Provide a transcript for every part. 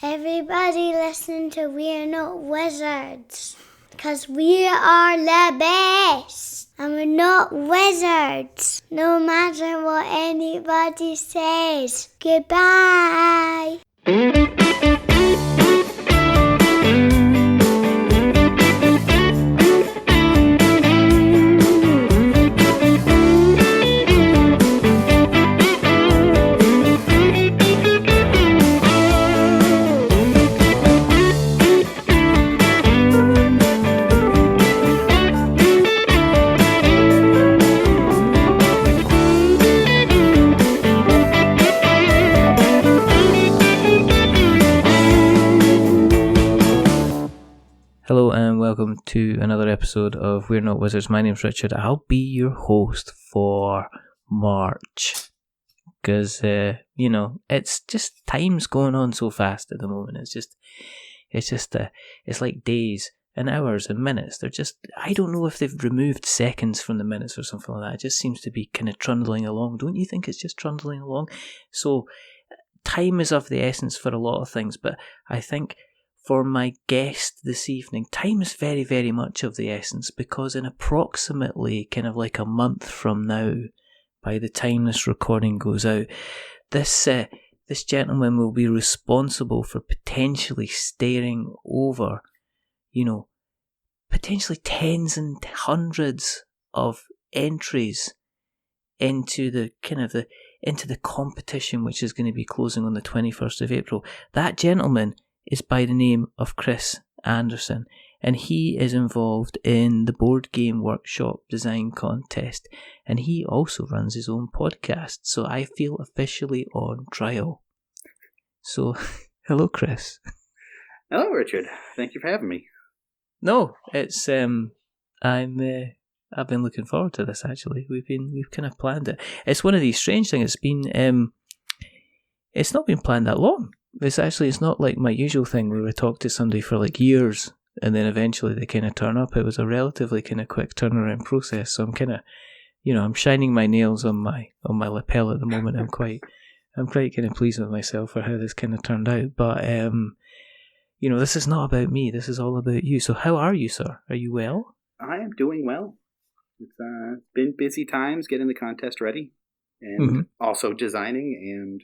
Everybody listen to We're Not Wizards, because we are the best, and we're not wizards, no matter what anybody says. Goodbye. Hello and welcome to another episode of We're Not Wizards. My name's Richard. I'll be your host for March. Because, it's just time's going on so fast at the moment. It's like days and hours and minutes. I don't know if they've removed seconds from the minutes or something like that. It just seems to be kind of trundling along. Don't you think it's just trundling along? So, time is of the essence for a lot of things, but I think for my guest this evening, time is very, very much of the essence, because in approximately kind of like a month from now, by the time this recording goes out, this gentleman will be responsible for potentially staring over, potentially tens and hundreds of entries into the competition, which is going to be closing on the 21st of April. That gentleman is by the name of Chris Anderson, and he is involved in the board game workshop design contest, and he also runs his own podcast, so I feel officially on trial. So, hello Chris. Hello Richard, thank you for having me. No, it's I've been looking forward to this actually. We've kind of planned it. It's one of these strange things. It's not been planned that long. It's not like my usual thing where we talk to somebody for like years and then eventually they kind of turn up. It was a relatively kind of quick turnaround process, so I'm kind of, I'm shining my nails on my lapel at the moment. I'm quite kind of pleased with myself for how this kind of turned out. But this is not about me. This is all about you. So how are you, sir? Are you well? I am doing well. It's been busy times getting the contest ready, and also designing and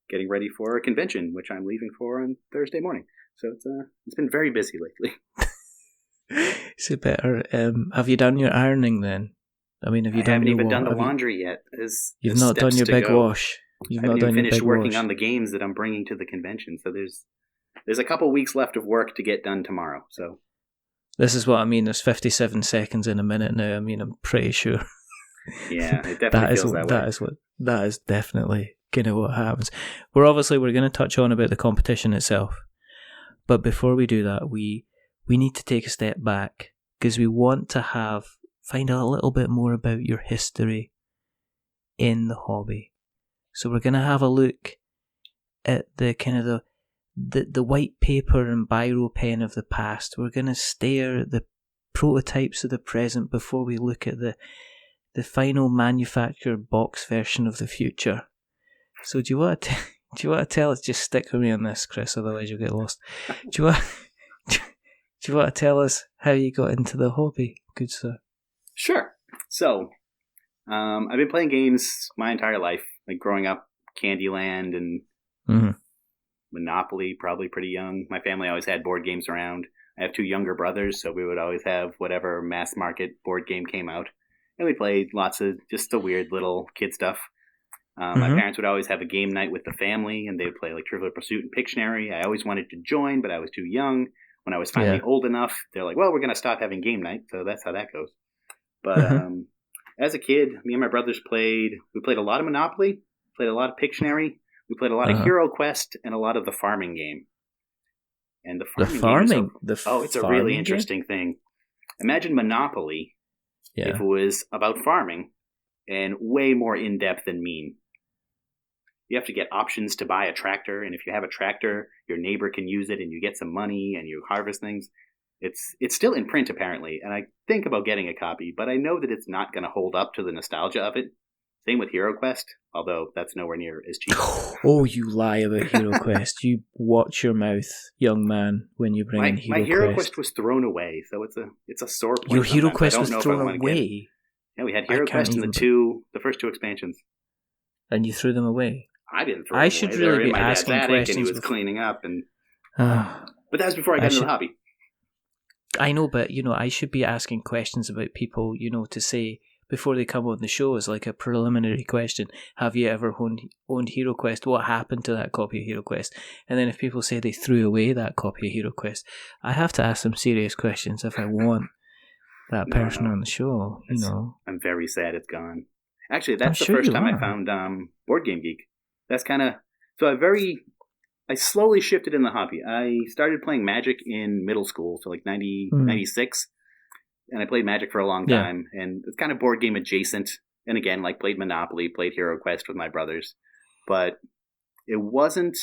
getting ready for a convention, which I'm leaving for on Thursday morning. So it's been very busy lately. Is it better? Have you done your ironing then? I mean, I haven't even done the laundry yet. You've not done your big wash. I haven't even finished working on the games that I'm bringing to the convention. So there's a couple weeks left of work to get done tomorrow. So this is what I mean. There's 57 seconds in a minute now. I mean, I'm pretty sure. Yeah, it definitely feels that way. That is definitely kind of what happens. We're going to touch on about the competition itself, but before we do that, we need to take a step back, because we want to find out a little bit more about your history in the hobby. So we're going to have a look at the kind of the white paper and biro pen of the past. We're going to stare at the prototypes of the present before we look at the final manufactured box version of the future. So do you want to tell us? Just stick with me on this, Chris. Otherwise, you'll get lost. Do you want to tell us how you got into the hobby, good sir? Sure. So, I've been playing games my entire life. Like growing up, Candyland and Monopoly. Probably pretty young. My family always had board games around. I have two younger brothers, so we would always have whatever mass market board game came out, and we played lots of just the weird little kid stuff. My parents would always have a game night with the family, and they would play like Trivial Pursuit and Pictionary. I always wanted to join, but I was too young. When I was finally old enough, they're like, well, we're going to stop having game night. So that's how that goes. But as a kid, me and my brothers played a lot of Monopoly, played a lot of Pictionary. We played a lot of Hero Quest and a lot of the farming game. And the farming game it's a really interesting thing. Imagine Monopoly if it was about farming and way more in-depth and mean. You have to get options to buy a tractor, and if you have a tractor, your neighbor can use it, and you get some money, and you harvest things. It's still in print, apparently, and I think about getting a copy, but I know that it's not going to hold up to the nostalgia of it. Same with Hero Quest, although that's nowhere near as cheap. Oh, you lie about Hero Quest. You watch your mouth, young man, when you bring in Hero Quest. My Hero Quest was thrown away, so it's a sore point. Your Hero Quest was thrown away? Yeah, we had Hero Quest in the first 2 expansions. And you threw them away? I didn't throw them away. I should really be asking questions. And he was cleaning up. But that was before I got into the hobby. I know, but, I should be asking questions about people, to say, before they come on the show, as like a preliminary question, have you ever owned Hero Quest? What happened to that copy of Hero Quest? And then if people say they threw away that copy of Hero Quest, I have to ask some serious questions if I want that person on the show, I'm very sad it's gone. Actually, that's the first time I found Board Game Geek. That's kind of... So I slowly shifted in the hobby. I started playing Magic in middle school, so like 96. And I played Magic for a long time. And it's kind of board game adjacent. And again, like played Monopoly, played Hero Quest with my brothers. But it wasn't...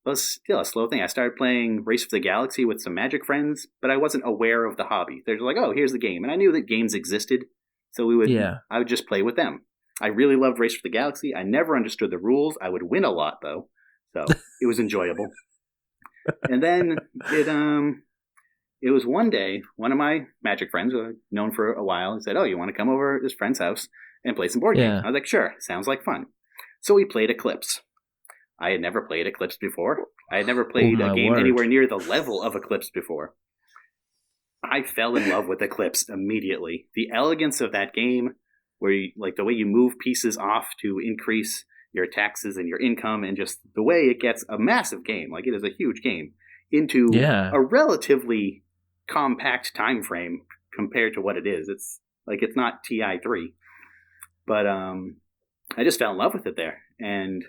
It was still a slow thing. I started playing Race for the Galaxy with some Magic friends, but I wasn't aware of the hobby. They're like, oh, here's the game. And I knew that games existed. So I would just play with them. I really loved Race for the Galaxy. I never understood the rules. I would win a lot, though. So it was enjoyable. And then it was one day, one of my Magic friends, who I've known for a while, he said, oh, you want to come over to this friend's house and play some board games? I was like, sure, sounds like fun. So we played Eclipse. I had never played Eclipse before. I had never played a game anywhere near the level of Eclipse before. I fell in love with Eclipse immediately. The elegance of that game, where you, like the way you move pieces off to increase your taxes and your income, and just the way it gets a massive game, like it is a huge game, into a relatively compact time frame compared to what it is. It's not TI3. But I just fell in love with it there. And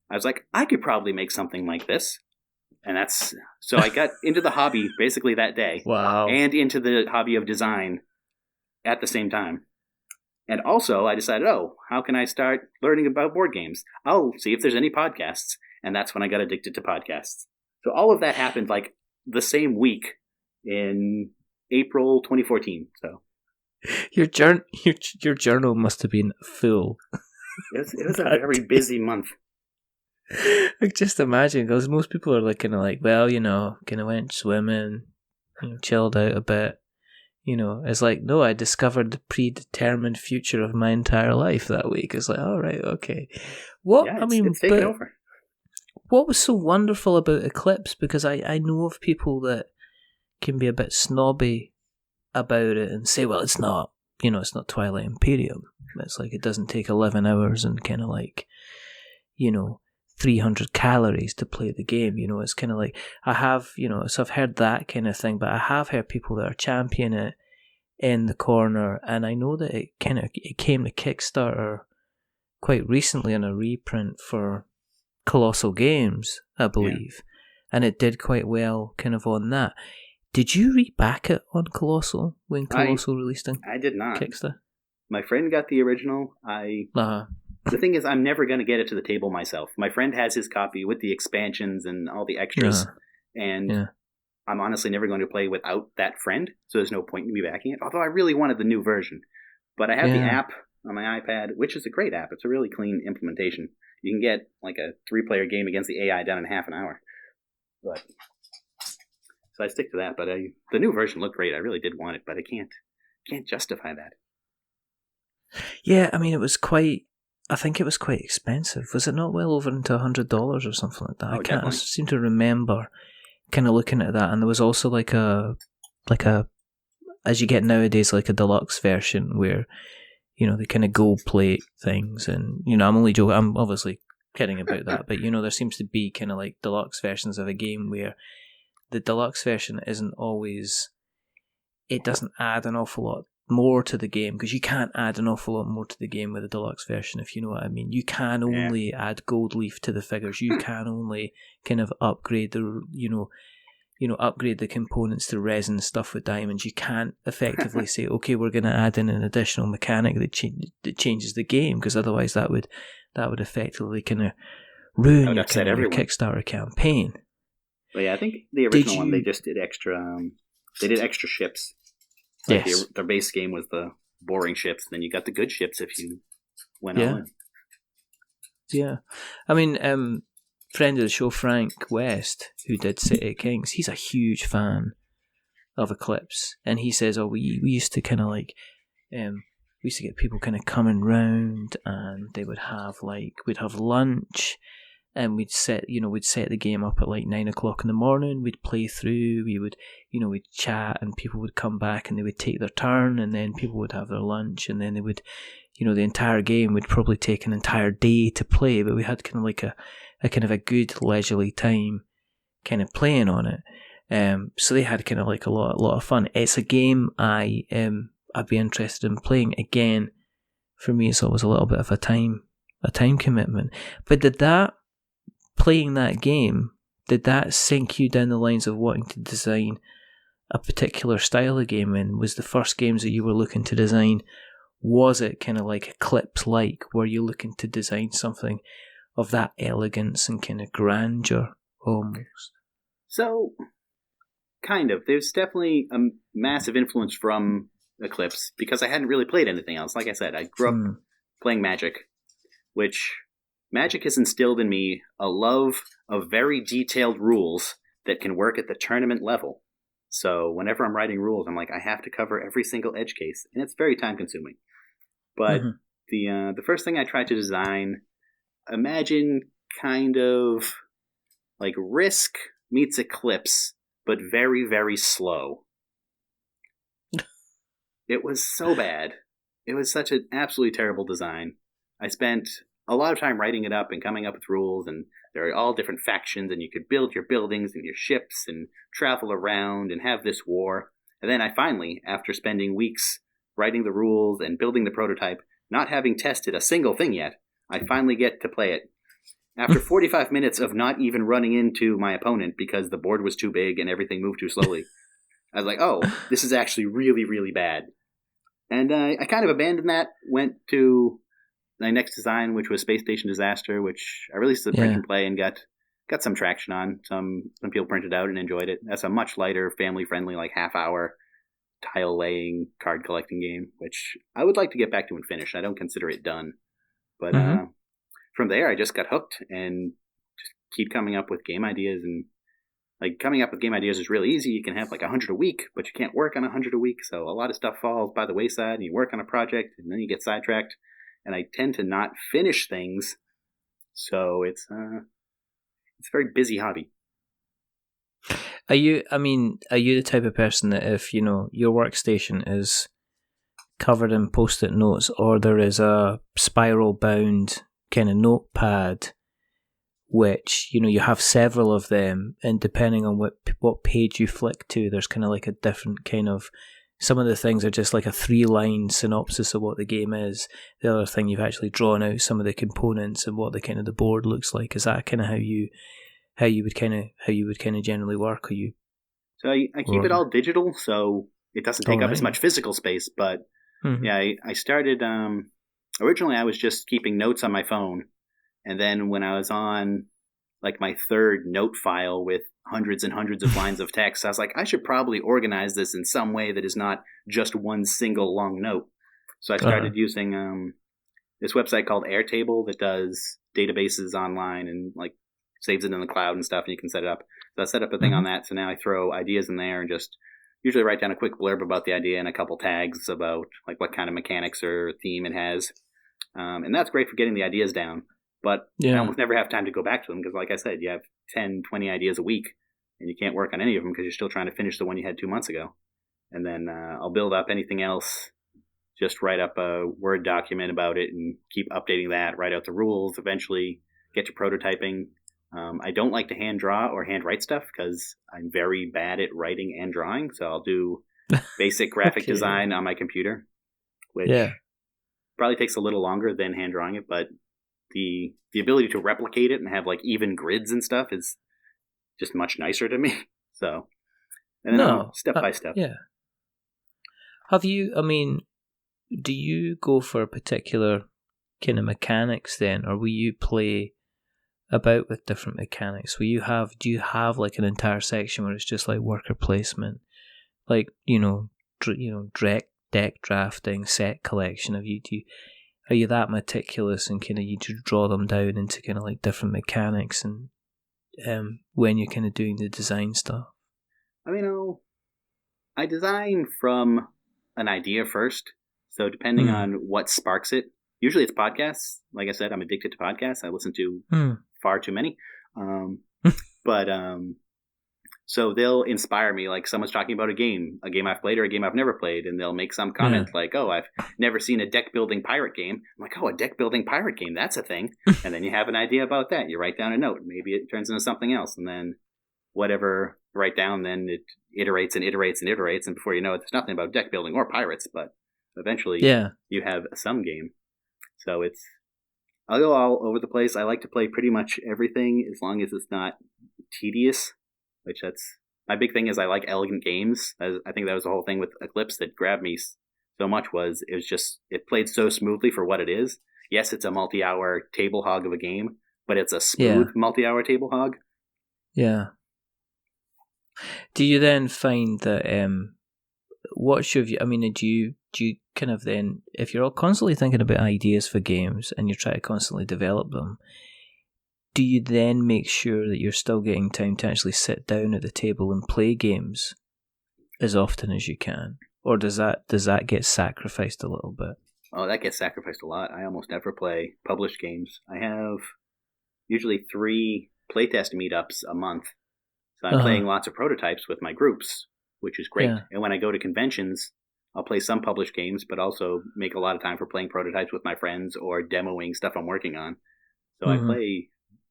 I was like, I could probably make something like this. And so I got into the hobby basically that day. Wow. And into the hobby of design at the same time. And also I decided, how can I start learning about board games? I'll see if there's any podcasts. And that's when I got addicted to podcasts. So all of that happened like the same week in April 2014. So your journal must have been full. It was a very busy month. Like, just imagine, because most people are like, kind of like, well, kind of went swimming, chilled out a bit. It's like, no, I discovered the predetermined future of my entire life that week. It's like, all right, okay. It's taken over. What was so wonderful about Eclipse? Because I know of people that can be a bit snobby about it and say, well, it's not, it's not Twilight Imperium. It's like, it doesn't take 11 hours and kind of like, 300 calories to play the game. It's kind of like, I have, so I've heard that kind of thing, but I have heard people that are championing it in the corner, and I know that it came to Kickstarter quite recently on a reprint for Colossal Games, I believe, and it did quite well kind of on that. Did you reback it on Colossal when Colossal released on I did not. Kickstarter? My friend got the original. The thing is, I'm never going to get it to the table myself. My friend has his copy with the expansions and all the extras, and I'm honestly never going to play without that friend, so there's no point in me backing it, although I really wanted the new version. But I have the app on my iPad, which is a great app. It's a really clean implementation. You can get like a 3-player game against the AI done in half an hour. So I stick to that, but the new version looked great. I really did want it, but I can't justify that. Yeah, I mean, I think it was quite expensive. Was it not well over into $100 or something like that? I seem to remember kind of looking at that, and there was also like a as you get nowadays, like a deluxe version where they kind of gold plate things, and I'm only joking. I'm obviously kidding about that, but there seems to be kind of like deluxe versions of a game where the deluxe version isn't always. It doesn't add an awful lot more to the game, because you can't add an awful lot more to the game with a deluxe version, if you know what I mean. You can only add gold leaf to the figures. You can only kind of upgrade the upgrade the components to resin stuff with diamonds. You can't effectively say, okay, we're going to add in an additional mechanic that changes the game, because otherwise that would effectively kind of ruin your Kickstarter campaign. But yeah, I think the original one, they just did extra. They did extra ships. Like their base game was the boring ships. Then you got the good ships if you went all in. Yeah. I mean, friend of the show, Frank West, who did City of Kings, he's a huge fan of Eclipse. And he says, we used to kind of like, we used to get people kind of coming round, and they would have we'd have lunch, and we'd set the game up at like 9 o'clock in the morning. We'd play through, we'd chat, and people would come back and they would take their turn, and then people would have their lunch, and then they would, the entire game would probably take an entire day to play, but we had kind of like a kind of a good leisurely time kind of playing on it. So they had kind of like a lot of fun. It's a game I'd be interested in playing again. For me, it's always a little bit of a time commitment. But playing that game, did that sink you down the lines of wanting to design a particular style of game? And was the first games that you were looking to design, was it kind of like Eclipse-like? Were you looking to design something of that elegance and kind of grandeur almost? So, kind of. There's definitely a massive influence from Eclipse because I hadn't really played anything else. Like I said, I grew up playing Magic, which Magic has instilled in me a love of very detailed rules that can work at the tournament level. So whenever I'm writing rules, I'm like, I have to cover every single edge case, and it's very time consuming. But the first thing I tried to design, imagine kind of like Risk meets Eclipse, but very, very slow. It was so bad. It was such an absolutely terrible design. I spent a lot of time writing it up and coming up with rules, and there are all different factions, and you could build your buildings and your ships and travel around and have this war. And then I finally, after spending weeks writing the rules and building the prototype, not having tested a single thing yet, I finally get to play it. After 45 minutes of not even running into my opponent because the board was too big and everything moved too slowly, I was like, oh, this is actually really, really bad. And I kind of abandoned that, went to my next design, which was Space Station Disaster, which I released the print and play and got some traction on. Some people printed out and enjoyed it. That's a much lighter, family-friendly, like half-hour tile-laying, card-collecting game, which I would like to get back to and finish. I don't consider it done. But from there, I just got hooked and just keep coming up with game ideas. And like coming up with game ideas is really easy. You can have like 100 a week, but you can't work on 100 a week. So a lot of stuff falls by the wayside, and you work on a project, and then you get sidetracked. And I tend to not finish things, so it's a very busy hobby. Are you the type of person that if, your workstation is covered in post-it notes, or there is a spiral-bound kind of notepad, which, you have several of them, and depending on what page you flick to, there's kind of like a different kind of, some of the things are just like a 3-line synopsis of what the game is. The other thing, you've actually drawn out some of the components and what the kind of the board looks like. Is that kind of how you would kind of generally work? Or you? So I keep it all digital, so it doesn't take up as much physical space. But I started. Originally, I was just keeping notes on my phone, and then when I was on like my third note file with hundreds and hundreds of lines of text, I was like, I should probably organize this in some way that is not just one single long note. So I started using this website called Airtable that does databases online and like saves it in the cloud and stuff, and you can set it up. So I set up a thing on that. So now I throw ideas in there and just usually write down a quick blurb about the idea and a couple tags about like what kind of mechanics or theme it has. And that's great for getting the ideas down. But I almost never have time to go back to them because, like I said, you have 10, 20 ideas a week, and you can't work on any of them because you're still trying to finish the one you had 2 months ago. And then I'll build up anything else, just write up a Word document about it and keep updating that, write out the rules, eventually get to prototyping. I don't like to hand draw or hand write stuff because I'm very bad at writing and drawing. So I'll do basic graphic design on my computer, which probably takes a little longer than hand drawing it, but the ability to replicate it and have like even grids and stuff is just much nicer to me. So, and then step by step. Yeah. Have you? Do you go for a particular kind of mechanics then, or will you play about with different mechanics? Do you have like an entire section where it's just like worker placement, like deck drafting, set collection? Are you that meticulous and kind of you just draw them down into kind of like different mechanics and when you're kind of doing the design stuff? I mean, I design from an idea first. So depending on what sparks it, usually it's podcasts. Like I said, I'm addicted to podcasts. I listen to far too many. But so they'll inspire me. Like someone's talking about a game I've played or a game I've never played, and they'll make some comment like, "Oh, I've never seen a deck building pirate game." I'm like, "Oh, a deck building pirate game? That's a thing." And then you have an idea about that. You write down a note. Maybe it turns into something else, and then whatever you write down, then it iterates and iterates and iterates, and before you know it, there's nothing about deck building or pirates, but eventually you have some game. So I'll go all over the place. I like to play pretty much everything as long as it's not tedious, which that's my big thing is I like elegant games. I think that was the whole thing with Eclipse that grabbed me so much was it played so smoothly for what it is. Yes, it's a multi-hour table hog of a game, but it's a smooth multi-hour table hog. Yeah. Do you then find that what's your view? I mean, do you kind of then, if you're all constantly thinking about ideas for games and you try to constantly develop them, do you then make sure that you're still getting time to actually sit down at the table and play games as often as you can, or does that get sacrificed a little bit? Oh, that gets sacrificed a lot. I almost never play published games. I have usually 3 playtest meetups a month. So I'm playing lots of prototypes with my groups, which is great. Yeah. And when I go to conventions, I'll play some published games, but also make a lot of time for playing prototypes with my friends or demoing stuff I'm working on. So I play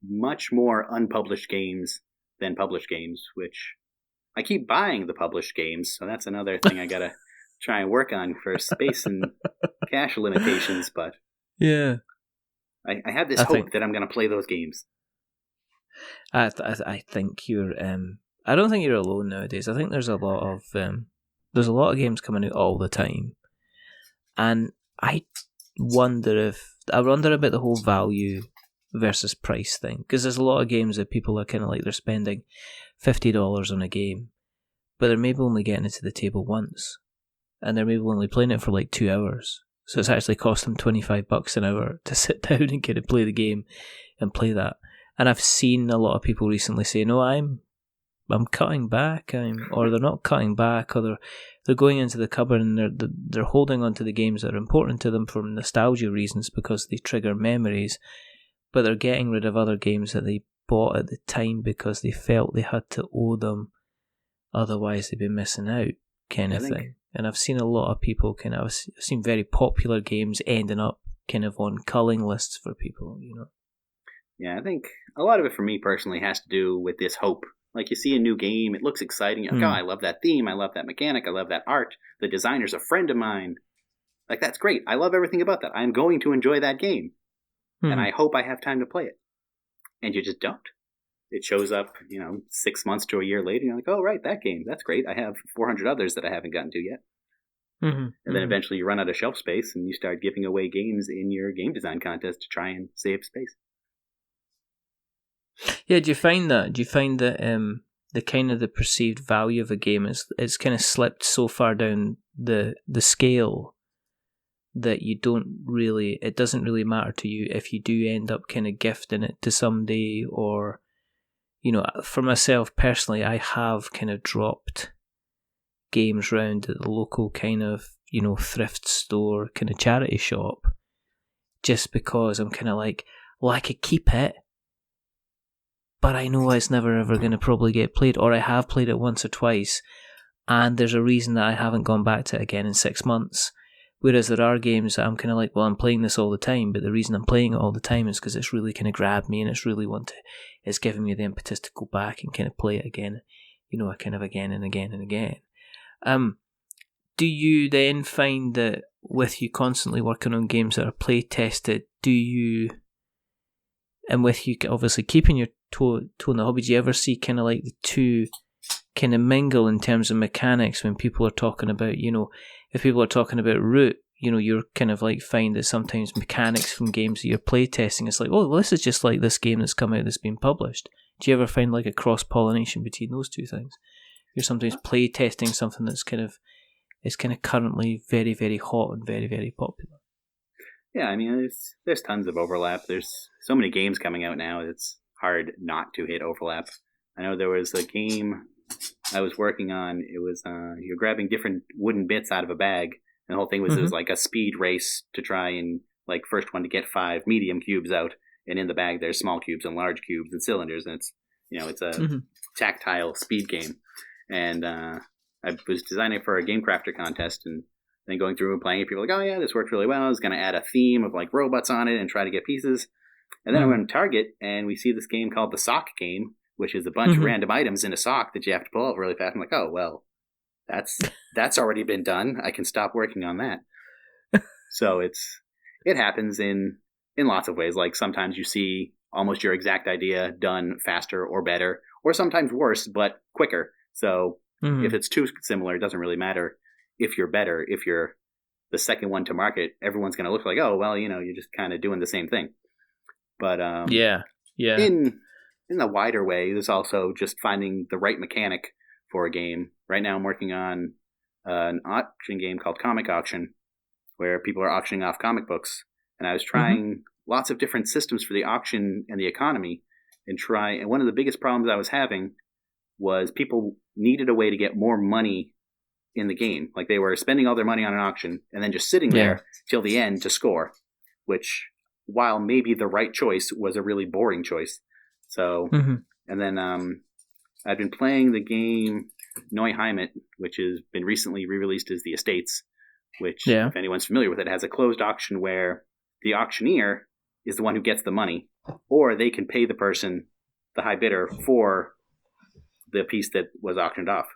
much more unpublished games than published games, which I keep buying the published games. So that's another thing I got to try and work on for space and cash limitations. But yeah, I have this hope that I'm going to play those games. I think you're. I don't think you're alone nowadays. I think there's a lot of games coming out all the time, and I wonder about the whole value versus price thing, because there's a lot of games that people are kind of like they're spending $50 on a game, but they're maybe only getting it to the table once, and they're maybe only playing it for like 2 hours. So it's actually cost them $25 an hour to sit down and get to play the game and play that. And I've seen a lot of people recently say, "No, I'm cutting back," or they're not cutting back, or they're going into the cupboard and they're holding on to the games that are important to them for nostalgia reasons because they trigger memories, but they're getting rid of other games that they bought at the time because they felt they had to owe them, otherwise they'd be missing out, kind of thing. And I've seen a lot of people I've seen very popular games ending up kind of on culling lists for people, you know. Yeah, I think a lot of it for me personally has to do with this hope. Like you see a new game, it looks exciting. You're like, oh, I love that theme. I love that mechanic. I love that art. The designer's a friend of mine. Like, that's great. I love everything about that. I'm going to enjoy that game. And I hope I have time to play it. And you just don't. It shows up, 6 months to a year later. You're like, oh, right, that game. That's great. I have 400 others that I haven't gotten to yet. And then eventually you run out of shelf space and you start giving away games in your game design contest to try and save space. Yeah, do you find that the kind of the perceived value of a game is kind of slipped so far down the scale that it doesn't really matter to you if you do end up kind of gifting it to somebody, or, for myself personally, I have kind of dropped games round at the local kind of, thrift store, kind of charity shop, just because I'm kind of like, well, I could keep it, but I know it's never ever going to probably get played, or I have played it once or twice, and there's a reason that I haven't gone back to it again in 6 months. Whereas there are games that I'm kind of like, well, I'm playing this all the time, but the reason I'm playing it all the time is because it's really kind of grabbed me, and it's giving me the impetus to go back and kind of play it again, kind of again and again and again. Do you then find that with you constantly working on games that are play tested, and with you obviously keeping your toe in the hobby, do you ever see kind of like the two kind of mingle in terms of mechanics when people are talking about, if people are talking about root, you're kind of like find that sometimes mechanics from games that you're play testing, it's like, oh, well, this is just like this game that's come out that's been published. Do you ever find like a cross-pollination between those two things? You're sometimes play testing something that's kind of currently very, very hot and very, very popular. Yeah, I mean, there's tons of overlap. There's so many games coming out now. It's hard not to hit overlap. I know there was a game I was working on. It was you're grabbing different wooden bits out of a bag, and the whole thing was it was like a speed race to try and like first one to get 5 medium cubes out, and in the bag there's small cubes and large cubes and cylinders, and it's a tactile speed game. And I was designing it for a game crafter contest, and then going through and playing it, people were like, oh yeah, this worked really well. I was going to add a theme of like robots on it and try to get pieces. And then I went to Target, and we see this game called the Sock Game, which is a bunch of random items in a sock that you have to pull out really fast. I'm like, oh, well, that's already been done. I can stop working on that. So it happens in lots of ways. Like sometimes you see almost your exact idea done faster or better, or sometimes worse, but quicker. So if it's too similar, it doesn't really matter if you're better. If you're the second one to market, everyone's going to look like, oh, well, you're just kind of doing the same thing. But yeah. In the wider way, there's also just finding the right mechanic for a game. Right now I'm working on an auction game called Comic Auction, where people are auctioning off comic books. And I was trying lots of different systems for the auction and the economy, and one of the biggest problems I was having was people needed a way to get more money in the game. Like they were spending all their money on an auction and then just sitting there till the end to score, which, while maybe the right choice, was a really boring choice. So, and then I've been playing the game Neuheimat, which has been recently re-released as The Estates, which, if anyone's familiar with it, has a closed auction where the auctioneer is the one who gets the money, or they can pay the person, the high bidder, for the piece that was auctioned off.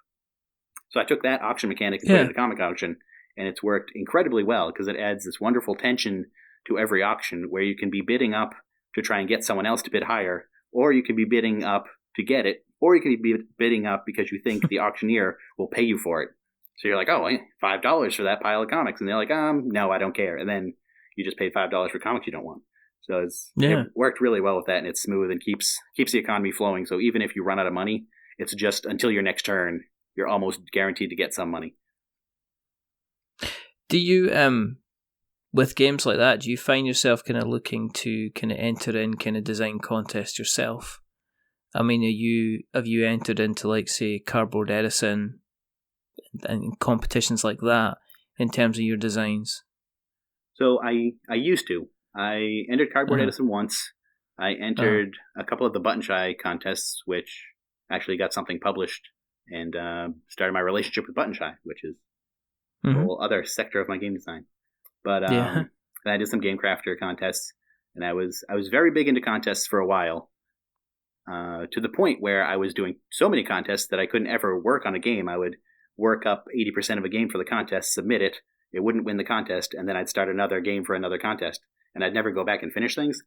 So I took that auction mechanic and put it in the comic auction, and it's worked incredibly well because it adds this wonderful tension to every auction where you can be bidding up to try and get someone else to bid higher, or you can be bidding up to get it, or you can be bidding up because you think the auctioneer will pay you for it. So you're like, oh, $5 for that pile of comics. And they're like, no, I don't care. And then you just paid $5 for comics you don't want. So it worked really well with that, and it's smooth and keeps the economy flowing. So even if you run out of money, it's just until your next turn, you're almost guaranteed to get some money. Do you, with games like that, do you find yourself kind of looking to kind of enter in kind of design contests yourself? I mean, have you entered into, like, say, Cardboard Edison and competitions like that in terms of your designs? So I used to. I entered Cardboard Edison once. I entered a couple of the Button Shy contests, which actually got something published, and started my relationship with Button Shy, which is a whole other sector of my game design. But I did some Game Crafter contests, and I was very big into contests for a while, to the point where I was doing so many contests that I couldn't ever work on a game. I would work up 80% of a game for the contest, submit it, it wouldn't win the contest, and then I'd start another game for another contest, and I'd never go back and finish things.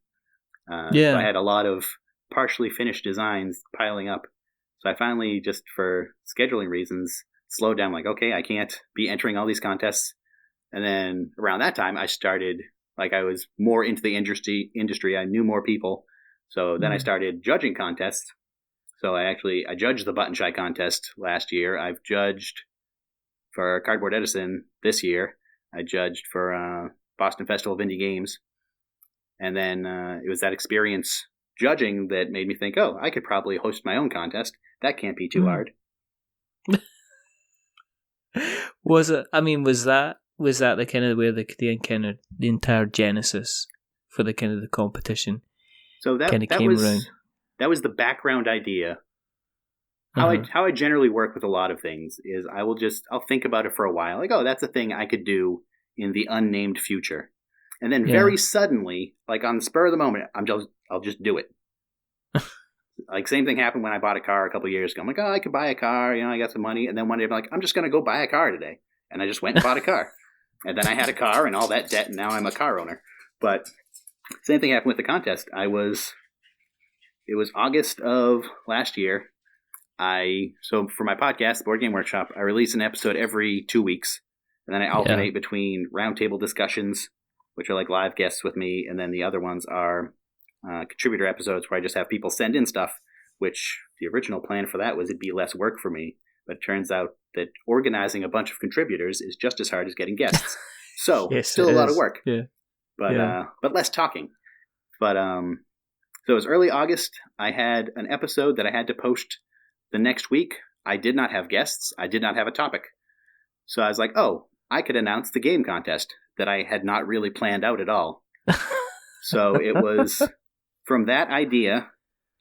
So I had a lot of partially finished designs piling up. So I finally, just for scheduling reasons, slowed down, like, okay, I can't be entering all these contests. And then around that time, I started, like, I was more into the industry. I knew more people. So then I started judging contests. So I judged the Button Shy contest last year. I've judged for Cardboard Edison this year. I judged for Boston Festival of Indie Games. And then it was that experience judging that made me think, oh, I could probably host my own contest. That can't be too hard. Was that the kind of where the entire genesis for the kind of the competition? So that came around. That was the background idea. How I generally work with a lot of things is I'll think about it for a while. Like, oh, that's a thing I could do in the unnamed future. And then very suddenly, like on the spur of the moment, I'll just do it. Like, same thing happened when I bought a car a couple of years ago. I'm like, oh, I could buy a car, I got some money. And then one day I'm like, I'm just going to go buy a car today. And I just went and bought a car. And then I had a car and all that debt, and now I'm a car owner. But same thing happened with the contest. It was August of last year. So for my podcast, Board Game Workshop, I release an episode every 2 weeks. And then I alternate between roundtable discussions, which are like live guests with me, and then the other ones are contributor episodes where I just have people send in stuff, which the original plan for that was it'd be less work for me. But it turns out that organizing a bunch of contributors is just as hard as getting guests. So, still a lot of work. Yeah. but less talking. But so it was early August. I had an episode that I had to post the next week. I did not have guests. I did not have a topic. So I was like, oh, I could announce the game contest that I had not really planned out at all. So it was from that idea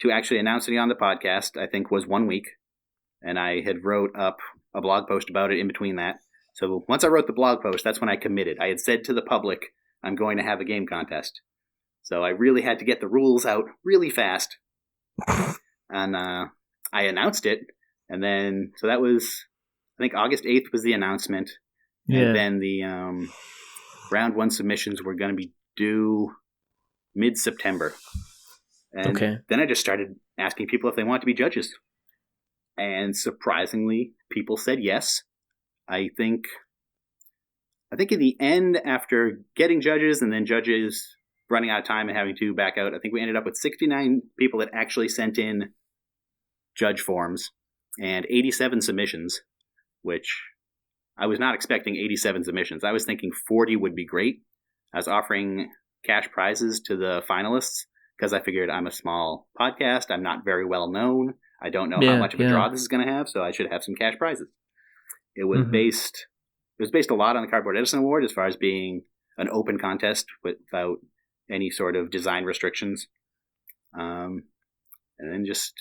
to actually announcing it on the podcast, I think was 1 week. And I had wrote up a blog post about it in between that. So once I wrote the blog post, that's when I committed. I had said to the public, I'm going to have a game contest. So I really had to get the rules out really fast. And I announced it. And then, so that was, I think August 8th was the announcement. Yeah. And then the round 1 submissions were going to be due mid-September. And then I just started asking people if they want to be judges. And surprisingly, people said yes. I think in the end, after getting judges and then judges running out of time and having to back out, I think we ended up with 69 people that actually sent in judge forms and 87 submissions, which I was not expecting 87 submissions. I was thinking 40 would be great. I was offering cash prizes to the finalists because I figured I'm a small podcast. I'm not very well known. I don't know how much of a draw this is going to have, so I should have some cash prizes. It was based a lot on the Cardboard Edison Award as far as being an open contest without any sort of design restrictions. And then just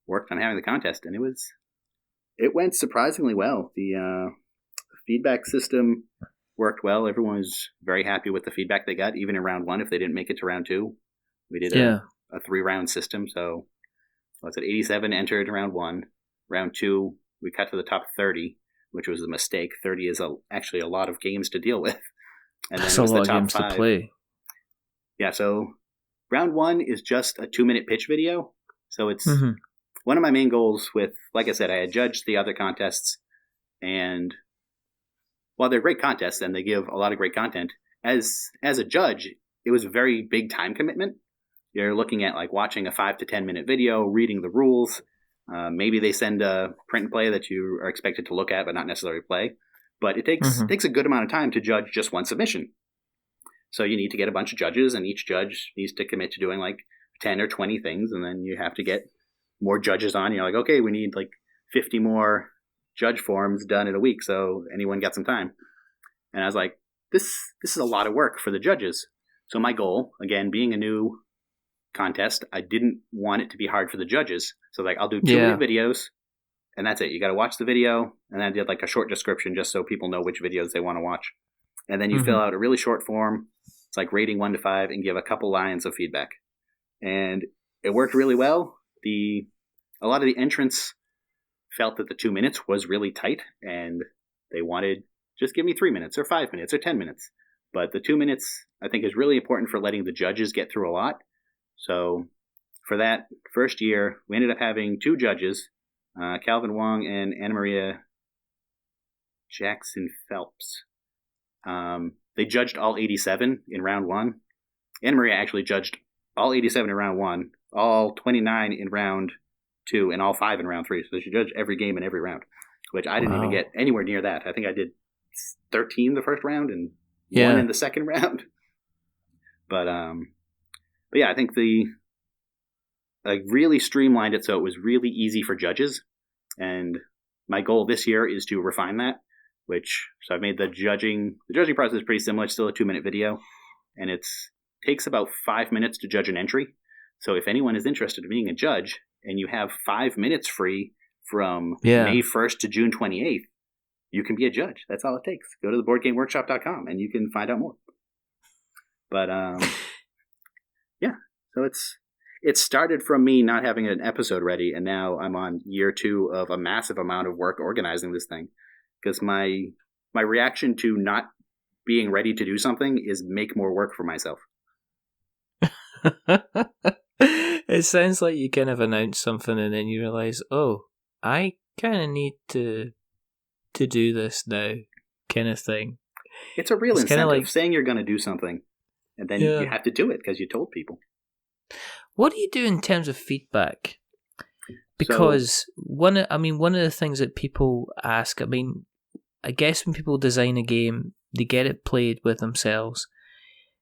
worked on having the contest, and it went surprisingly well. The feedback system worked well. Everyone was very happy with the feedback they got, even in round 1 if they didn't make it to round 2. We did a 3-round system, so what's it? 87 entered in round 1. Round 2, we cut to the top 30, which was a mistake. 30 is actually a lot of games to deal with. And That's then it was a lot the of top games 5. to play. Yeah, so round 1 is just a 2-minute pitch video. So it's one of my main goals with, like I said, I had judged the other contests, and while they're great contests and they give a lot of great content, as a judge, it was a very big time commitment. You're looking at like watching a 5 to 10 minute video, reading the rules. Maybe they send a print and play that you are expected to look at but not necessarily play. But it takes a good amount of time to judge just one submission. So you need to get a bunch of judges, and each judge needs to commit to doing like 10 or 20 things, and then you have to get more judges on. You're like, okay, we need like 50 more judge forms done in a week, so anyone got some time. And I was like, this is a lot of work for the judges. So my goal, again, being a new contest, I didn't want it to be hard for the judges. So like, I'll do 2-minute videos, and that's it. You got to watch the video, and then I did like a short description just so people know which videos they want to watch. And then you fill out a really short form. It's like rating 1 to 5 and give a couple lines of feedback. And it worked really well. A lot of the entrants felt that the 2 minutes was really tight, and they wanted, just give me 3 minutes or 5 minutes or 10 minutes. But the 2 minutes, I think, is really important for letting the judges get through a lot. So for that first year, we ended up having 2 judges, Calvin Wong and Anna Maria Jackson Phelps. They judged all 87 in round 1. Anna Maria actually judged all 87 in round 1, all 29 in round 2, and all 5 in round 3. So she judged every game in every round, which I didn't even get anywhere near that. I think I did 13 the first round and 1 in the second round. But yeah, I think I really streamlined it so it was really easy for judges. And my goal this year is to refine that. So I've made the judging process is pretty similar. It's still a 2-minute video, and it takes about 5 minutes to judge an entry. So if anyone is interested in being a judge and you have 5 minutes free from May 1st to June 28th, you can be a judge. That's all it takes. Go to theboardgameworkshop.com and you can find out more. But yeah, so it started from me not having an episode ready, and now I'm on year 2 of a massive amount of work organizing this thing. Because my reaction to not being ready to do something is make more work for myself. It sounds like you kind of announce something and then you realize, oh, I kind of need to do this now, kind of thing. It's a real incentive, like saying you're going to do something, and then you have to do it because you told people. What do you do in terms of feedback? Because one of the things that people ask, I guess when people design a game, they get it played with themselves,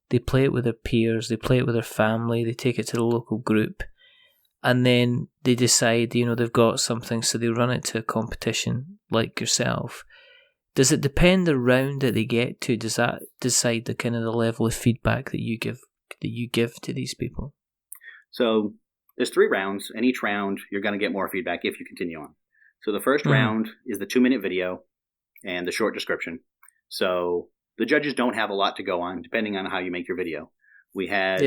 they play it with their peers, they play it with their family, they take it to the local group, and then they decide, they've got something, so they run it to a competition like yourself. Does it depend the round that they get to? Does that decide the kind of the level of feedback that you give to these people? So there's 3 rounds, and each round you're going to get more feedback if you continue on. So the first round is the 2-minute video and the short description. So the judges don't have a lot to go on, depending on how you make your video. We had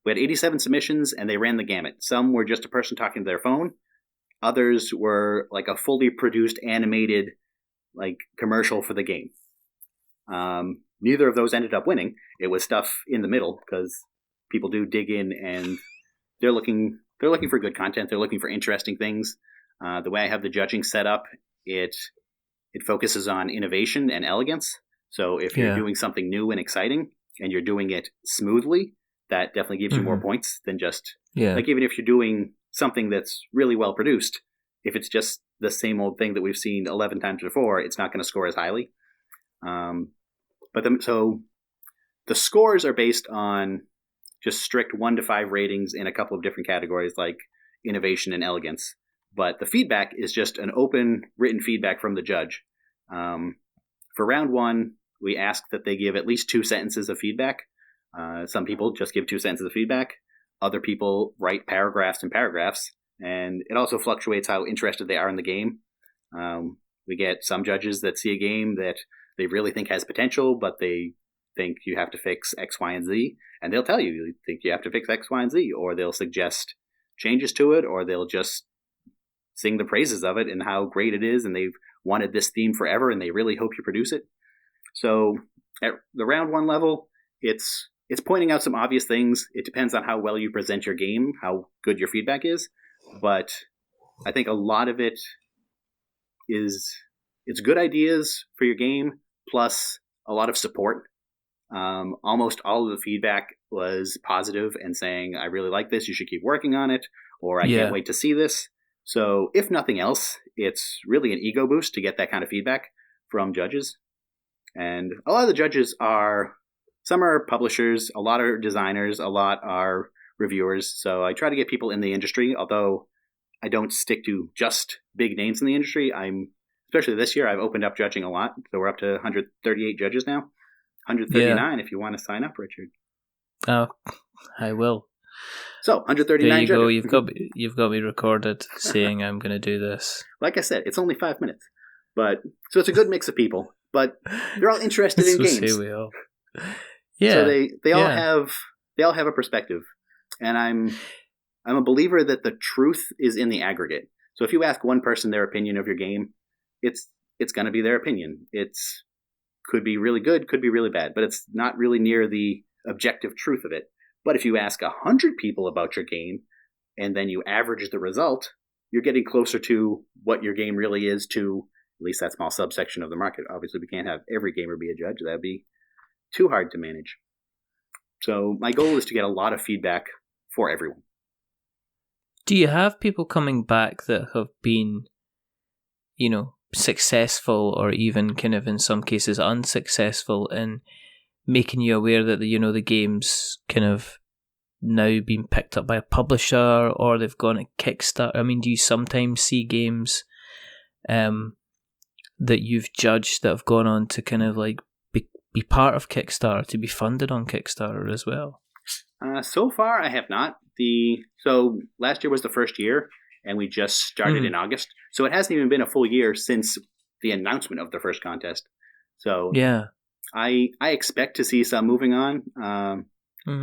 87 submissions, and they ran the gamut. Some were just a person talking to their phone. Others were like a fully produced, animated, like commercial for the game. Neither of those ended up winning. It was stuff in the middle, because people do dig in, and they're looking for good content. They're looking for interesting things. The way I have the judging set up, it focuses on innovation and elegance. So if you're doing something new and exciting, and you're doing it smoothly, that definitely gives you more points than just like, even if you're doing something that's really well produced, if it's just the same old thing that we've seen 11 times before, it's not going to score as highly. So the scores are based on just strict 1 to 5 ratings in a couple of different categories like innovation and elegance. But the feedback is just an open written feedback from the judge. For round 1, we ask that they give at least 2 sentences of feedback. Some people just give 2 sentences of feedback. Other people write paragraphs and paragraphs. And it also fluctuates how interested they are in the game. We get some judges that see a game that they really think has potential, but they think you have to fix X, Y, and Z. And they'll tell you think you have to fix X, Y, and Z. Or they'll suggest changes to it, or they'll just sing the praises of it and how great it is, and they've wanted this theme forever, and they really hope you produce it. So at the round 1 level, it's pointing out some obvious things. It depends on how well you present your game, how good your feedback is. But I think a lot of it is it's good ideas for your game, plus a lot of support. Almost all of the feedback was positive and saying, I really like this, you should keep working on it, or I can't wait to see this. So if nothing else, it's really an ego boost to get that kind of feedback from judges. And a lot of the judges some are publishers, a lot are designers, a lot are reviewers. So I try to get people in the industry, although I don't stick to just big names in the industry. Especially this year, I've opened up judging a lot. So we're up to 138 judges now. 139 if you want to sign up, Richard. Oh, I will. So 139 there you judges. Go. You've got me recorded saying I'm going to do this. Like I said, it's only 5 minutes, so it's a good mix of people. But they're all interested in games. Say we all. Yeah. So they all have a perspective, and I'm a believer that the truth is in the aggregate. So if you ask one person their opinion of your game, it's going to be their opinion. It's could be really good, could be really bad, but it's not really near the objective truth of it. But if you ask 100 people about your game and then you average the result, you're getting closer to what your game really is to at least that small subsection of the market. Obviously, we can't have every gamer be a judge. That would be too hard to manage. So my goal is to get a lot of feedback for everyone. Do you have people coming back that have been, successful or even kind of in some cases unsuccessful in making you aware that the game's kind of now been picked up by a publisher or they've gone to Kickstarter? I mean, do you sometimes see games that you've judged that have gone on to kind of like be part of Kickstarter, to be funded on Kickstarter as well? So far, I have not. So last year was the first year, and we just started in August. So it hasn't even been a full year since the announcement of the first contest. So yeah, I expect to see some moving on.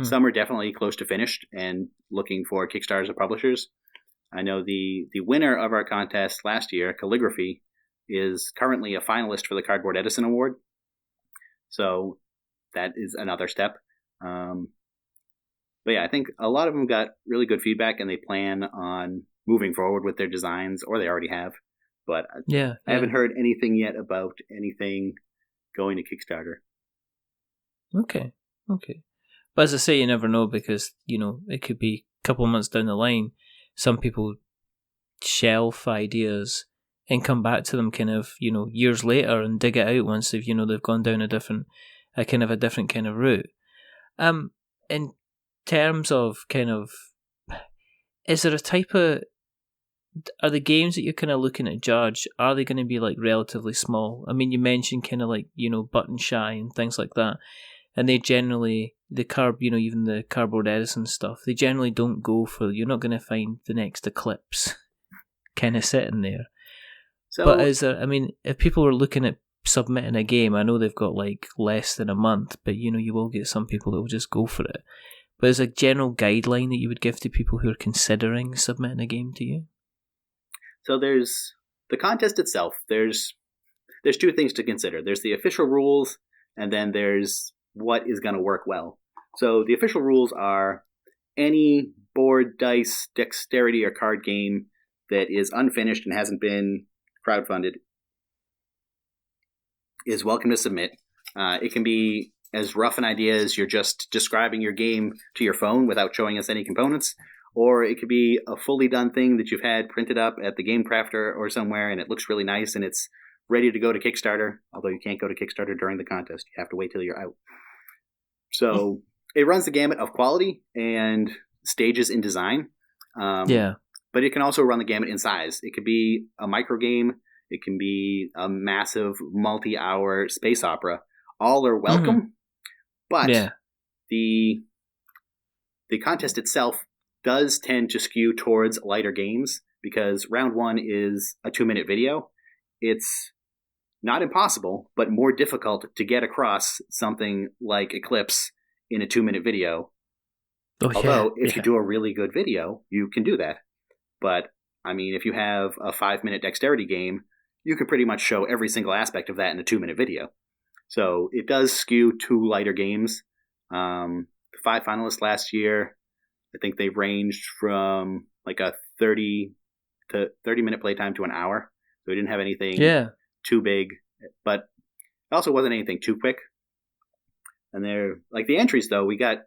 Some are definitely close to finished and looking for Kickstarters or publishers. I know the winner of our contest last year, Calligraphy, is currently a finalist for the Cardboard Edison Award. So that is another step. But yeah, I think a lot of them got really good feedback and they plan on moving forward with their designs, or they already have. But I haven't heard anything yet about anything going to Kickstarter. Okay. But as I say, you never know, because, it could be a couple of months down the line, some people shelf ideas and come back to them kind of, years later and dig it out once they've, they've gone down a different kind of route. In terms of kind of, is there a type of, are the games that you're kind of looking at judge, are they going to be like relatively small? I mean, you mentioned kind of like, Button Shy and things like that. And they generally, even the Cardboard Edison stuff, they generally don't go for, you're not going to find the next Eclipse kind of sitting there. So, but if people are looking at submitting a game, I know they've got like less than a month, but you will get some people that will just go for it. But is a general guideline that you would give to people who are considering submitting a game to you? So there's the contest itself. There's two things to consider. There's the official rules, and then there's what is going to work well. So the official rules are any board, dice, dexterity, or card game that is unfinished and hasn't been crowdfunded is welcome to submit. It can be as rough an idea as you're just describing your game to your phone without showing us any components, or it could be a fully done thing that you've had printed up at the Game Crafter or somewhere and it looks really nice and it's ready to go to Kickstarter, although you can't go to Kickstarter during the contest. You have to wait till you're out. So it runs the gamut of quality and stages in design. But it can also run the gamut in size. It could be a micro game. It can be a massive multi-hour space opera. All are welcome, but the contest itself does tend to skew towards lighter games because round one is a 2-minute video. It's not impossible, but more difficult to get across something like Eclipse in a 2-minute video. Although, if you do a really good video, you can do that. But, I mean, if you have a 5-minute dexterity game, you can pretty much show every single aspect of that in a 2-minute video. So it does skew to lighter games. The 5 finalists last year, I think they ranged from like a 30-minute playtime to an hour. So we didn't have anything too big, but it also wasn't anything too quick. And they're like the entries though, we got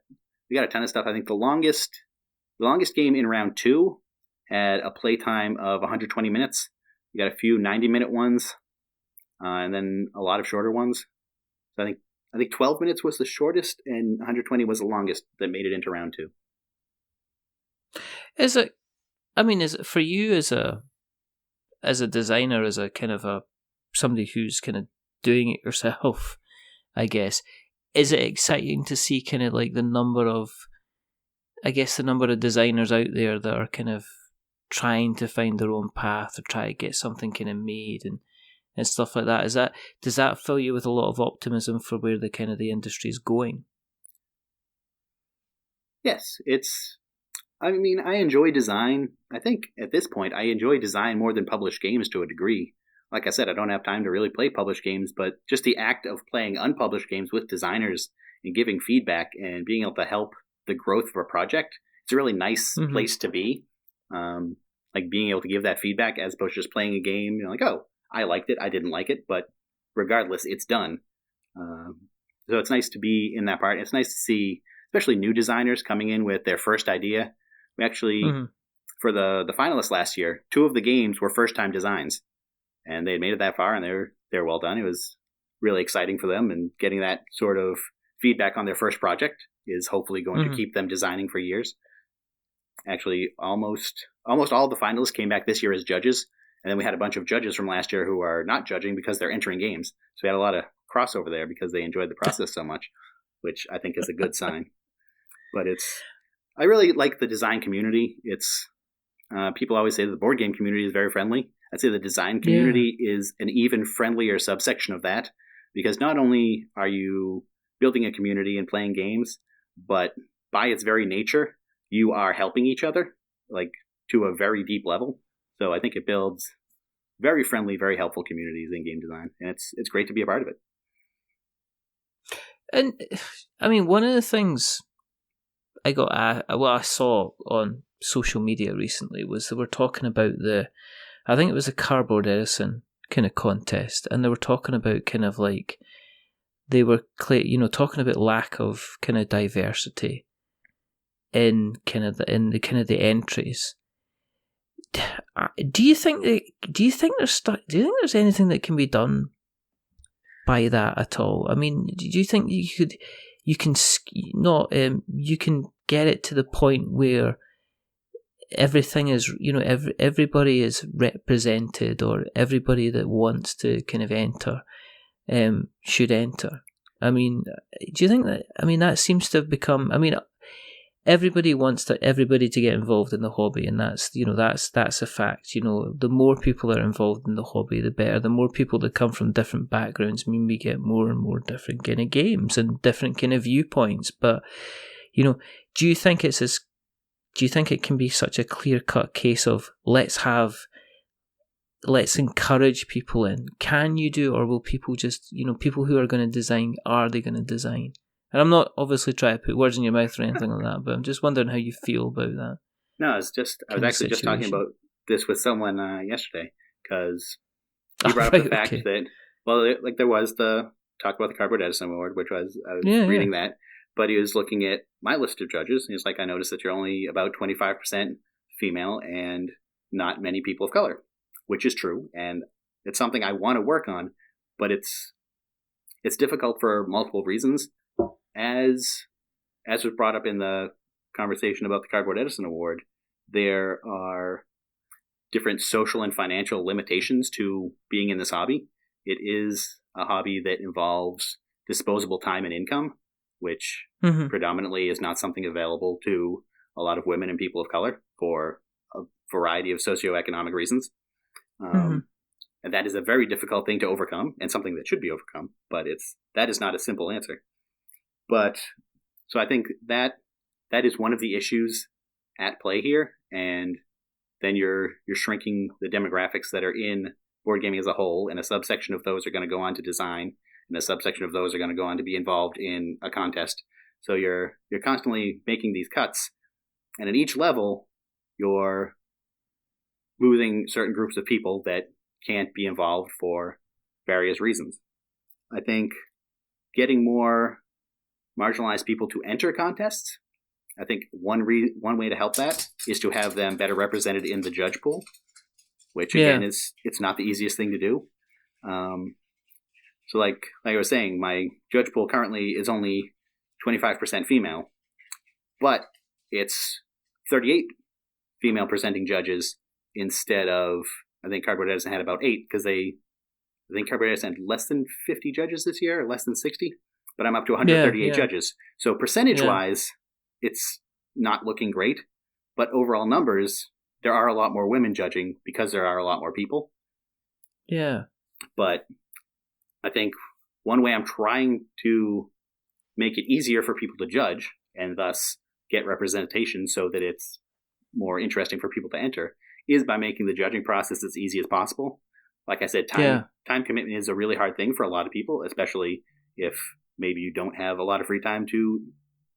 a ton of stuff. I think the longest game in round 2 had a playtime of 120 minutes. We got a few 90-minute ones, and then a lot of shorter ones. So I think 12 minutes was the shortest, and 120 was the longest that made it into round 2. Is it for you as a designer, as a kind of somebody who's kind of doing it yourself, I guess, is it exciting to see kind of like the number of designers out there that are kind of trying to find their own path or try to get something kind of made and stuff like that? Does that fill you with a lot of optimism for where the kind of the industry is going? Yes, I enjoy design. I think at this point I enjoy design more than published games to a degree. Like I said, I don't have time to really play published games, but just the act of playing unpublished games with designers and giving feedback and being able to help the growth of a project, it's a really nice place to be. Like being able to give that feedback as opposed to just playing a game, like, oh, I liked it, I didn't like it, but regardless, it's done. So it's nice to be in that part. It's nice to see, especially new designers coming in with their first idea. We actually, for the finalists last year, 2 of the games were first-time designs, and they had made it that far, and they're well done. It was really exciting for them, and getting that sort of feedback on their first project is hopefully going to keep them designing for years. Actually, almost all of the finalists came back this year as judges, and then we had a bunch of judges from last year who are not judging because they're entering games. So we had a lot of crossover there because they enjoyed the process so much, which I think is a good sign. But I really like the design community. It's people always say that the board game community is very friendly. I'd say the design community is an even friendlier subsection of that, because not only are you building a community and playing games, but by its very nature, you are helping each other, like to a very deep level. So I think it builds very friendly, very helpful communities in game design, and it's great to be a part of it. And I mean, one of the things I saw on social media recently was they were talking about I think it was a Cardboard Edison kind of contest, and they were talking about kind of like they were talking about lack of kind of diversity in the entries. Do you think there's anything that can be done by that at all? I mean, do you think you can you can get it to the point where everything is, everybody is represented, or everybody that wants to kind of enter should enter. I mean, do you think that? I mean, that seems to have become. I mean, everybody wants everybody to get involved in the hobby, and that's a fact. The more people are involved in the hobby, the better. The more people that come from different backgrounds mean we get more and more different kind of games and different kind of viewpoints. But do you think it can be such a clear-cut case of let's encourage people in? Can you do, or will people just, people who are going to design, are they going to design? And I'm not obviously trying to put words in your mouth or anything like that, but I'm just wondering how you feel about that. No, I was actually just talking about this with someone yesterday, because he brought up the fact that, there was the talk about the Cardboard Edison Award, which I was reading that, but he was looking at my list of judges, and he's like, I noticed that you're only about 25% female and not many people of color, which is true, and it's something I want to work on, but it's difficult for multiple reasons. As was brought up in the conversation about the Cardboard Edison Award, there are different social and financial limitations to being in this hobby. It is a hobby that involves disposable time and income, which predominantly is not something available to a lot of women and people of color for a variety of socioeconomic reasons. And that is a very difficult thing to overcome, and something that should be overcome, but that is not a simple answer. But so I think that is one of the issues at play here, and then you're shrinking the demographics that are in board gaming as a whole, and a subsection of those are going to go on to design, and a subsection of those are going to go on to be involved in a contest. So you're constantly making these cuts, and at each level, you're losing certain groups of people that can't be involved for various reasons. I think getting more marginalized people to enter contests, I think one way to help that is to have them better represented in the judge pool, which again it's not the easiest thing to do. So like I was saying, my judge pool currently is only 25% female, but it's 38 female presenting judges instead of, I think Cardboard Edison had about 8, because I think Cardboard Edison had less than 50 judges this year, or less than 60, but I'm up to 138 judges. So percentage-wise, it's not looking great, but overall numbers, there are a lot more women judging because there are a lot more people. Yeah. But I think one way I'm trying to make it easier for people to judge, and thus get representation so that it's more interesting for people to enter, is by making the judging process as easy as possible. Like I said, time commitment is a really hard thing for a lot of people, especially if maybe you don't have a lot of free time to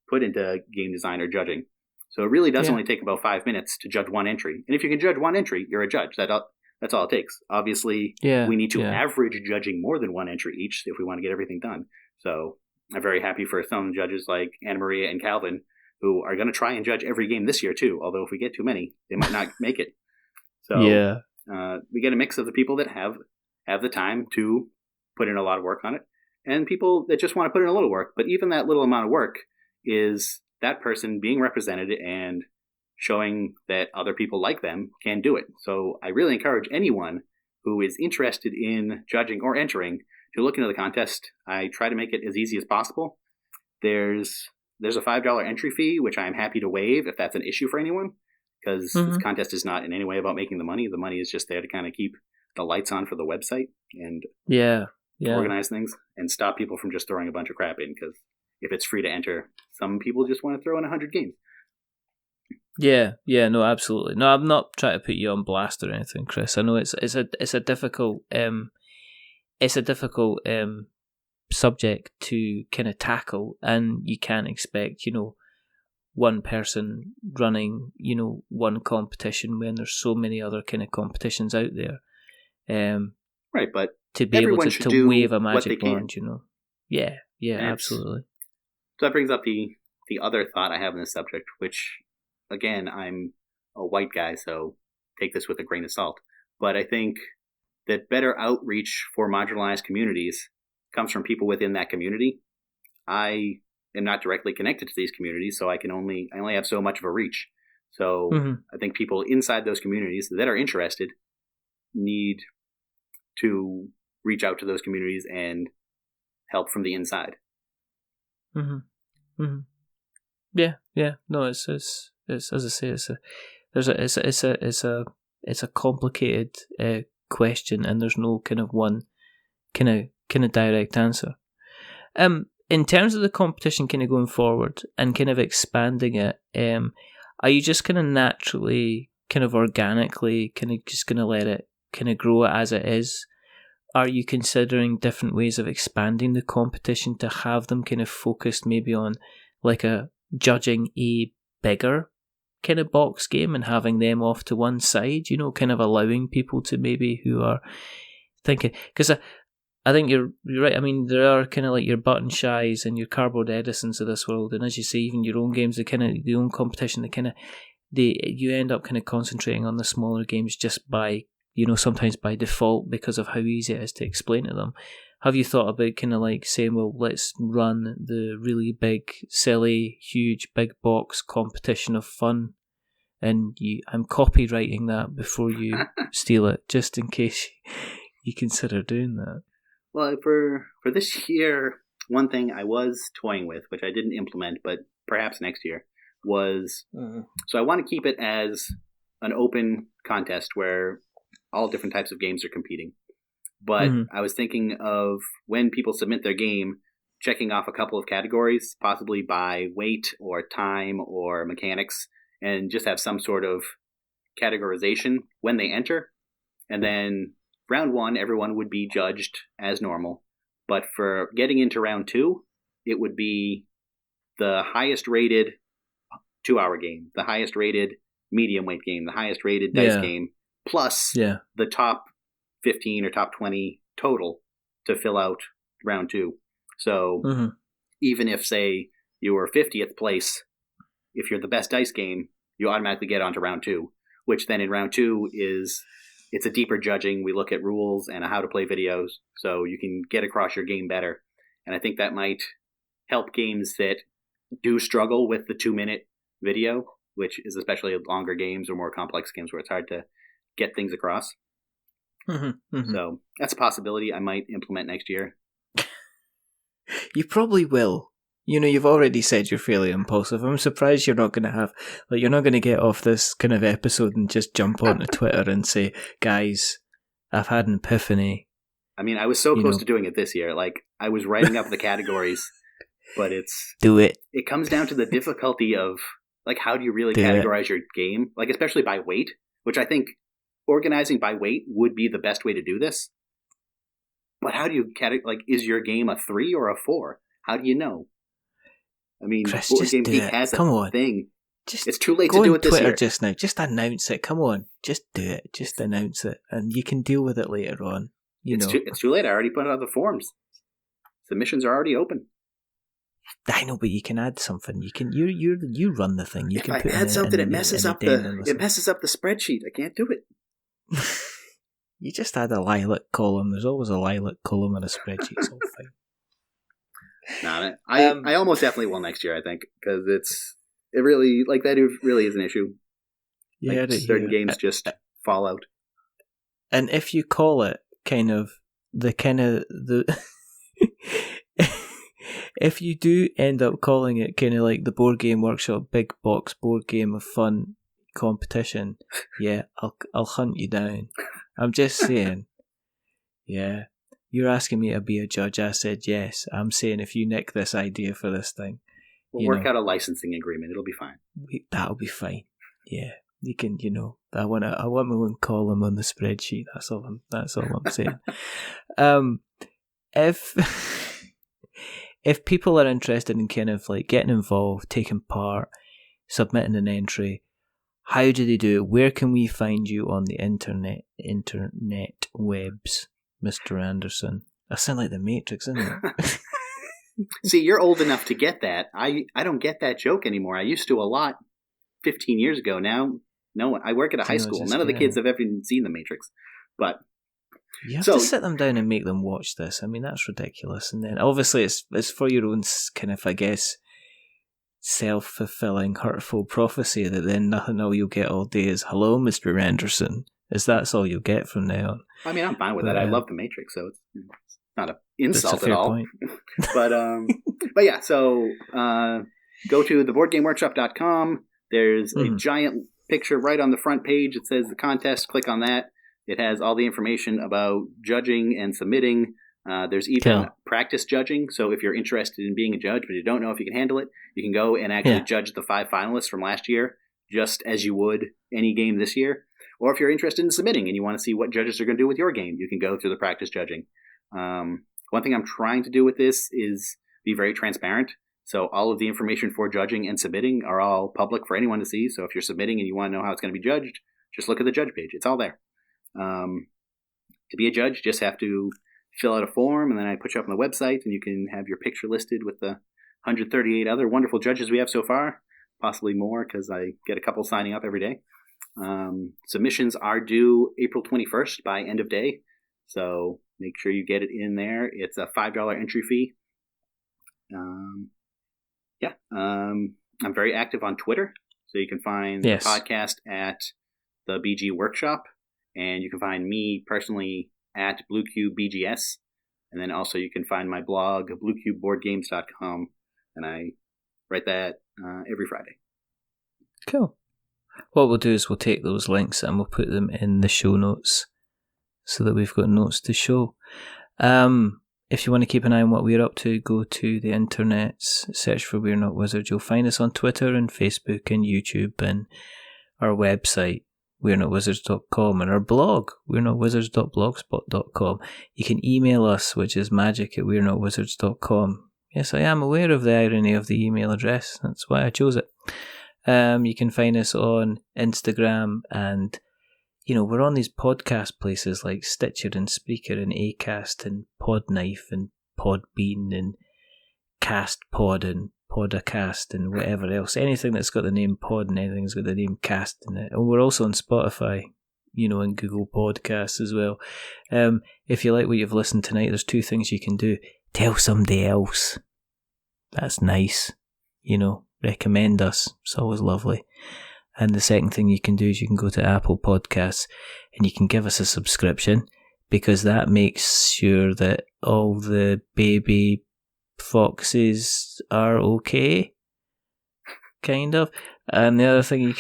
put into game design or judging. So it really does only take about 5 minutes to judge one entry. And if you can judge one entry, you're a judge. That's all it takes. Obviously, we need to average judging more than one entry each if we want to get everything done. So I'm very happy for some judges like Anna Maria and Calvin, who are going to try and judge every game this year too. Although if we get too many, they might not make it. So we get a mix of the people that have the time to put in a lot of work on it, and people that just want to put in a little work. But even that little amount of work is that person being represented and showing that other people like them can do it. So I really encourage anyone who is interested in judging or entering to look into the contest. I try to make it as easy as possible. There's a $5 entry fee, which I'm happy to waive if that's an issue for anyone, because this contest is not in any way about making the money. The money is just there to kind of keep the lights on for the website and organize things and stop people from just throwing a bunch of crap in, because if it's free to enter, some people just want to throw in 100 games. No, absolutely. No, I'm not trying to put you on blast or anything, Chris. I know it's a difficult subject to kind of tackle, and you can't expect, one person running, one competition when there's so many other kind of competitions out there. Right, but to be able to wave a magic wand, Yeah, and absolutely. So that brings up the other thought I have in this subject, which, again, I'm a white guy, so take this with a grain of salt. But I think that better outreach for marginalized communities comes from people within that community. I am not directly connected to these communities, so I only have so much of a reach. So I think people inside those communities that are interested need to reach out to those communities and help from the inside. Yeah. No, it's as I say, it's a complicated question, and there's no kind of one kind of direct answer. In terms of the competition, kind of going forward and kind of expanding it, are you just kind of naturally, kind of organically, kind of just going to let it kind of grow as it is? Are you considering different ways of expanding the competition to have them kind of focused maybe on like a judging a bigger kind of box game and having them off to one side, kind of allowing people to maybe who are thinking, because I think you're right. I mean, there are kind of like your Button Shies and your Cardboard Edisons of this world, and as you say, even your own games, the own competition, you end up kind of concentrating on the smaller games just by, sometimes by default because of how easy it is to explain to them. Have you thought about kind of like saying, well, let's run the really big, silly, huge, big box competition of fun, and I'm copywriting that before you steal it, just in case you consider doing that. Well, for this year, one thing I was toying with, which I didn't implement, but perhaps next year, was so I want to keep it as an open contest where all different types of games are competing. But I was thinking of when people submit their game, checking off a couple of categories, possibly by weight or time or mechanics, and just have some sort of categorization when they enter. And then round 1, everyone would be judged as normal. But for getting into round 2, it would be the highest rated 2-hour game, the highest rated medium weight game, the highest rated dice game, plus the top 15 or top 20 total to fill out round 2. So even if, say, you were 50th place, if you're the best dice game, you automatically get onto round 2, which then in round 2 it's a deeper judging. We look at rules and how to play videos, so you can get across your game better. And I think that might help games that do struggle with the 2-minute video, which is especially longer games or more complex games where it's hard to get things across. So that's a possibility I might implement next year. You probably will. You've already said you're fairly impulsive. I'm surprised you're not going to have, you're not going to get off this kind of episode and just jump onto Twitter and say, guys, I've had an epiphany. I mean, I was so close to doing it this year. Like, I was writing up the categories, but do it. It comes down to the difficulty of, like, how do you really categorize your game? Like, especially by weight, which I think organizing by weight would be the best way to do this. But how do you is your game a 3 or a 4? How do you know? I mean, Chris, Board Game Geek has a thing. It's too late to do it this Twitter year. Just now. Just announce it. Come on. Just do it. Just announce it. And you can deal with it later on. It's too late. I already put out the forms. Submissions are already open. I know, but you can add something. You can you run the thing. If I add something, it messes up the spreadsheet. I can't do it. You just add a lilac column. There's always a lilac column in a spreadsheet. It's all fine. No, I almost definitely will next year, I think, because it really, like, that really is an issue. Yeah, certain games just fall out. And if you call it if you do end up calling it kind of like the Board Game Workshop Big Box Board Game of Fun competition, I'll hunt you down. I'm just saying. Yeah. You're asking me to be a judge. I said yes. I'm saying if you nick this idea for this thing, we'll work out a licensing agreement. It'll be fine. That'll be fine. Yeah, you can. I want my own column on the spreadsheet. That's all I'm saying. If people are interested in kind of like getting involved, taking part, submitting an entry, how do they do it? Where can we find you on the internet webs? Mr. Anderson. I sound like the Matrix, isn't it? See, you're old enough to get that. I don't get that joke anymore. I used to a lot 15 years ago. Now, no one. I work at a high school. None of the kids have ever seen the Matrix. But you have to sit them down and make them watch this. I mean, that's ridiculous. And then obviously it's for your own kind of, I guess, self-fulfilling, hurtful prophecy that then nothing all you'll get all day is, hello, Mr. Anderson. That's all you'll get from now on. I mean, I'm fine with that. I love The Matrix, so it's not an insult that's a fair at all. Point. But yeah, so go to theboardgameworkshop.com. There's a giant picture right on the front page. It says the contest. Click on that. It has all the information about judging and submitting. There's even practice judging. So if you're interested in being a judge, but you don't know if you can handle it, you can go and actually judge the 5 finalists from last year, just as you would any game this year. Or if you're interested in submitting and you want to see what judges are going to do with your game, you can go through the practice judging. One thing I'm trying to do with this is be very transparent. So all of the information for judging and submitting are all public for anyone to see. So if you're submitting and you want to know how it's going to be judged, just look at the judge page. It's all there. To be a judge, just have to fill out a form, and then I put you up on the website, and you can have your picture listed with the 138 other wonderful judges we have so far, possibly more because I get a couple signing up every day. Submissions are due April 21st by end of day, so make sure you get it in there. It's a $5 entry fee. I'm very active on Twitter, so you can find the podcast at the BG Workshop, and you can find me personally at BlueCubeBGS, and then also you can find my blog, BlueCubeBoardGames.com, and I write that every Friday. Cool. What we'll do is we'll take those links and we'll put them in the show notes so that we've got notes to show. If you want to keep an eye on what we're up to, go to the internet, search for We're Not Wizards. You'll find us on Twitter and Facebook and YouTube and our website, we'renotwizards.com, and our blog, we'renotwizards.blogspot.com. You can email us, which is magic@we'renotwizards.com. Yes, I am aware of the irony of the email address. That's why I chose it. You can find us on Instagram, and we're on these podcast places like Stitcher and Spreaker and Acast and Podknife and Podbean and CastPod and Podcast and whatever else. Anything that's got the name Pod and anything that's got the name Cast in it. And we're also on Spotify, and Google Podcasts as well. If you like what you've listened tonight, there's 2 things you can do. Tell somebody else. That's nice. Recommend us. It's always lovely. And the second thing you can do is you can go to Apple Podcasts and you can give us a subscription, because that makes sure that all the baby foxes are okay, kind of. And the other thing you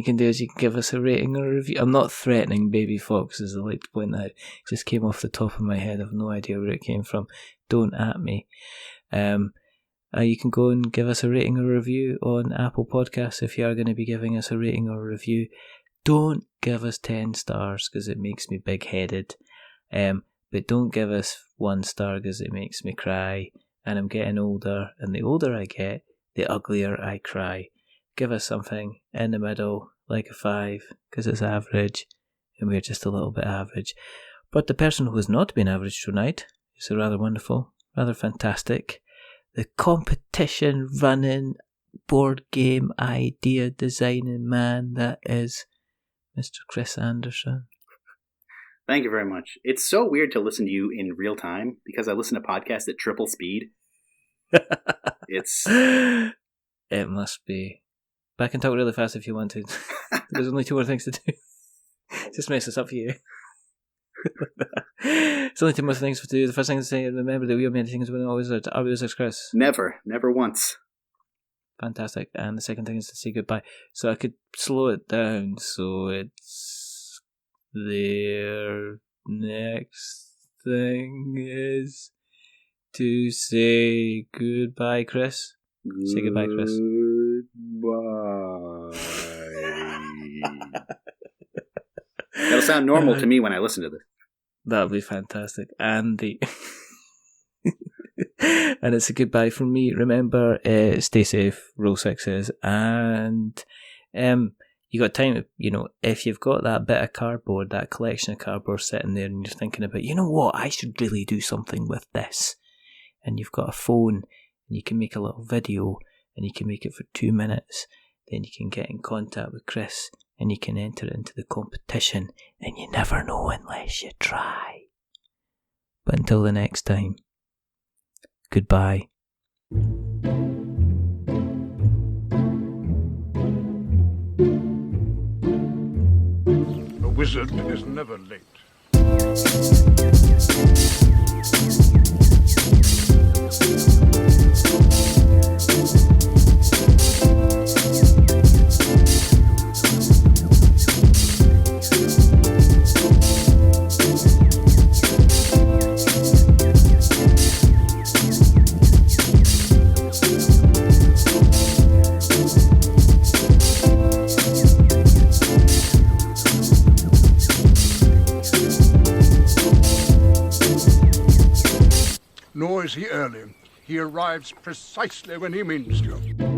can do is you can give us a rating or a review. I'm not threatening baby foxes, I like to point that out. It just came off the top of my head. I've no idea where it came from. Don't at me. You can go and give us a rating or a review on Apple Podcasts. If you are going to be giving us a rating or a review, don't give us 10 stars because it makes me big-headed. But don't give us 1 star because it makes me cry. And I'm getting older, and the older I get, the uglier I cry. Give us something in the middle, like a 5, because it's average, and we're just a little bit average. But the person who has not been average tonight is a rather wonderful, rather fantastic, the competition running, board game idea designing man that is Mr. Chris Anderson. Thank you very much. It's so weird to listen to you in real time because I listen to podcasts at triple speed. It must be. But I can talk really fast if you want to. There's only 2 more things to do. Just mess this up for you. It's only 2 more things to do. The first thing to say, remember that we are many things when always are we Wizards, Chris? Never once. Fantastic. And the second thing is to say goodbye. So I could slow it down so it's their next thing is to say goodbye, Chris. Say goodbye, Chris. Goodbye. That'll sound normal to me when I listen to this. That'll be fantastic. And and it's a goodbye from me. Remember, stay safe, roll 6s, and you got time, if you've got that bit of cardboard, that collection of cardboard sitting there, and you're thinking about, what, I should really do something with this, and you've got a phone, and you can make a little video, and you can make it for 2 minutes, then you can get in contact with Chris, and you can enter into the competition, and you never know unless you try. But until the next time, goodbye. wizard is never late. Nor is he early. He arrives precisely when he means to.